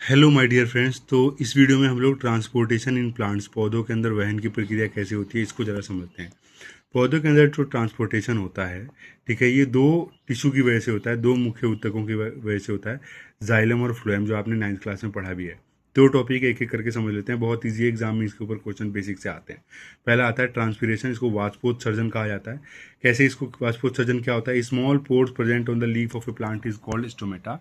Hello my dear friends. तो इस video में हम लोग ट्रांसपोर्टेशन इन प्लांट्स, पौधों के अंदर वहन की प्रक्रिया कैसे होती है इसको ज़रा समझते हैं। पौधों के अंदर जो ट्रांसपोर्टेशन होता है, ठीक है, ये दो टिश्यू की वजह से होता है, दो मुख्य ऊतकों की वजह से होता है, जाइलम और फ्लोएम, जो आपने 9th क्लास में पढ़ा भी है। दो टॉपिक एक एक करके समझ लेते हैं, बहुत ईजी एग्जाम में इसके ऊपर क्वेश्चन बेसिक से आते हैं। पहला आता है ट्रांसपीरेशन, इसको वाष्पोत्सर्जन कहा जाता है। कैसे इसको वाष्पोत्सर्जन क्या होता है? Small pores present on the leaf of A plant is called stomata.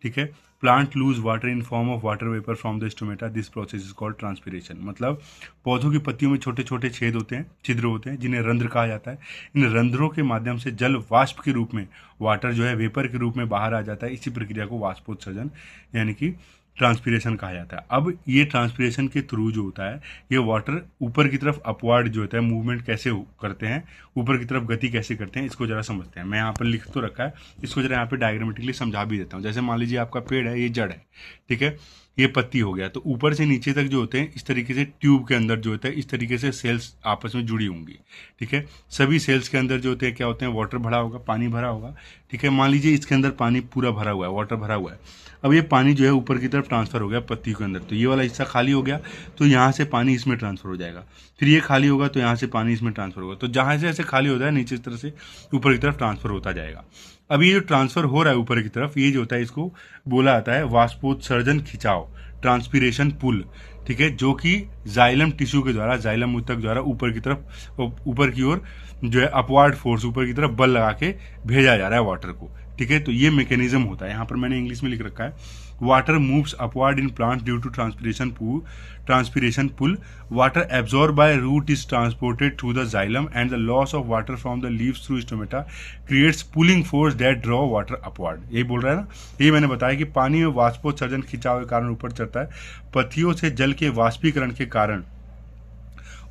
ठीक है, plant loose water in form of water vapour from the stomata, this process is called transpiration. मतलब पौधों की पत्तियों में छोटे छोटे छेद होते हैं, छिद्र होते हैं, जिन्हें रंध्र कहा जाता है। इन रंध्रों के माध्यम से जल वाष्प के रूप में, वाटर जो है वेपर के रूप में बाहर आ जाता है। इसी प्रक्रिया को वाष्पोत्सर्जन यानी कि ट्रांसपीरेशन कहा जाता है। अब ये ट्रांसपीरेशन के थ्रू जो होता है, ये वाटर ऊपर की तरफ अपवर्ड जो होता है मूवमेंट कैसे करते हैं, ऊपर की तरफ गति कैसे करते हैं, इसको जरा समझते हैं। मैं यहाँ पर लिख तो रखा है, इसको जरा यहाँ पे डायग्रामेटिकली समझा भी देता हूँ। जैसे मान लीजिए आपका पेड़ है, ये जड़ है, ठीक है, ये पत्ती हो गया, तो ऊपर से नीचे तक जो होते हैं इस तरीके से ट्यूब के अंदर जो होता है इस तरीके से सेल्स आपस में जुड़ी होंगी। ठीक है, सभी सेल्स के अंदर जो होते हैं क्या होते हैं, वाटर भरा होगा, पानी भरा होगा। ठीक है, मान लीजिए इसके अंदर पानी पूरा भरा हुआ है, वाटर भरा हुआ है। अब ये पानी जो है ऊपर की तरफ ट्रांसफर हो गया पत्ती के अंदर, तो ये वाला हिस्सा खाली हो गया, तो यहाँ से पानी इसमें ट्रांसफर हो जाएगा। फिर ये खाली होगा तो यहाँ से पानी इसमें ट्रांसफर होगा, तो जहाँ से ऐसे खाली होता है नीचे की तरफ से ऊपर की तरफ ट्रांसफर होता जाएगा। अब ये जो ट्रांसफर हो रहा है ऊपर की तरफ, ये जो होता है इसको बोला जाता है वाष्पोत्सर्जन खिंचाव, ट्रांसपीरेशन पुल। ठीक है, जो कि जाइलम टिश्यू के द्वारा, जाइलम ऊतक द्वारा ऊपर की तरफ, ऊपर की ओर जो है अपवार्ड फोर्स, ऊपर की तरफ बल लगा के भेजा जा रहा है वाटर को। ठीक है, तो ये मैकेनिज्म होता है। यहाँ पर मैंने इंग्लिश में लिख रखा है, water moves upward in plant due to transpiration pull, water absorb by root is transported through the xylem and the loss of water from the leaves through stomata creates pulling force that draw water upward. यही बोल रहा है ना, यही मैंने बताया कि पानी में वाष्पोत्सर्जन खिंचाव के कारण ऊपर चढ़ता है, पत्तियों से जल के वाष्पीकरण के कारण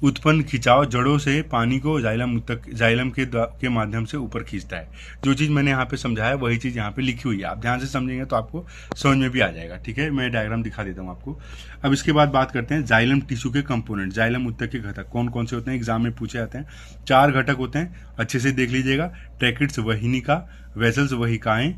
उत्पन्न खिंचाव जड़ों से पानी को जाइलम के माध्यम से ऊपर खींचता है। जो चीज़ मैंने यहाँ पे समझाया वही चीज़ यहाँ पे लिखी हुई है, आप ध्यान से समझेंगे तो आपको समझ में भी आ जाएगा। ठीक है, मैं डायग्राम दिखा देता हूँ आपको। अब इसके बाद बात करते हैं जाइलम टिश्यू के कंपोनेंट, जाइलम ऊतक के घटक कौन कौन से होते हैं, एग्जाम में पूछे जाते हैं। 4 घटक होते हैं, अच्छे से देख लीजिएगा। ट्रैकिट्स वहिनिका, वेसल्स वहिकाएं,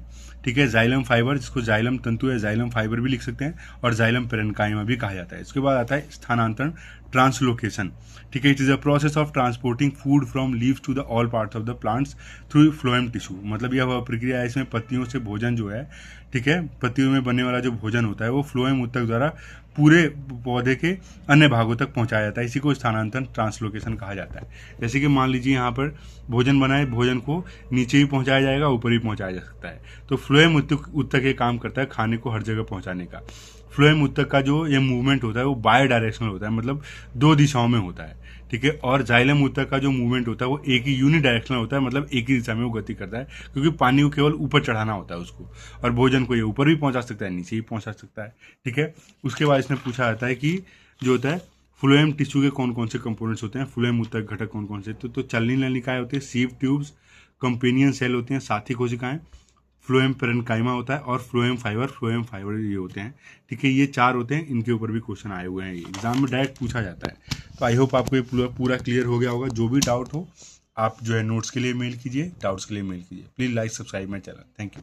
ठीक है, जाइलम फाइबर, जिसको जाइलम तंतु या जाइलम फाइबर भी लिख सकते हैं, और जाइलम पेरेन्काइमा भी कहा जाता है। इसके बाद आता है स्थानांतरण, ट्रांसलोकेशन। ठीक है, it is a process of transporting food from leaves to the all parts of the plants through phloem tissue. मतलब यह वह प्रक्रिया है, इसमें पत्तियों से भोजन जो है, ठीक है, पत्तियों में बनने वाला जो भोजन होता है वो फ्लोएम ऊतक द्वारा पूरे पौधे के अन्य भागों तक पहुंचाया जाता है। इसी को स्थानांतरण, ट्रांसलोकेशन कहा जाता है। जैसे कि मान लीजिए यहाँ पर भोजन बनाए, भोजन को नीचे भी पहुंचाया जाएगा, ऊपर भी पहुंचाया जा सकता है। तो फ्लोएम ऊतक ये काम करता है खाने को हर जगह पहुंचाने का। फ्लोएम ऊतक का जो ये मूवमेंट होता है वो बाय डायरेक्शनल होता है, मतलब 2 दिशाओं में होता है। ठीक है, और जाइलम ऊतक का जो मूवमेंट होता है वो एक ही यूनिडायरेक्शनल होता है, मतलब एक ही दिशा में वो गति करता है, क्योंकि पानी को केवल ऊपर चढ़ाना होता है उसको, और भोजन को ये ऊपर भी पहुंचा सकता है, नीचे भी पहुंचा सकता है। ठीक है, उसके बाद इसमें पूछा जाता है कि जो होता है फ्लोएम टिश्यू के कौन कौन से कंपोनेंट्स होते हैं, फ्लोएम ऊतक घटक कौन कौन से, तो चलनी नलिकाएं होती है, सीव ट्यूब्स, कंपेनियन सेल होते हैं, साथी कोशिकाएं, फ्लोएम पेरेन्काइमा होता है, और फ्लोएम फाइबर ये होते हैं। ठीक है, ये 4 होते हैं, इनके ऊपर भी क्वेश्चन आए हुए हैं, एग्जाम में डायरेक्ट पूछा जाता है। तो आई होप आपको ये पूरा क्लियर हो गया होगा। जो भी डाउट हो आप जो है नोट्स के लिए मेल कीजिए, डाउट्स के लिए मेल कीजिए। Please like subscribe my channel. Thank you.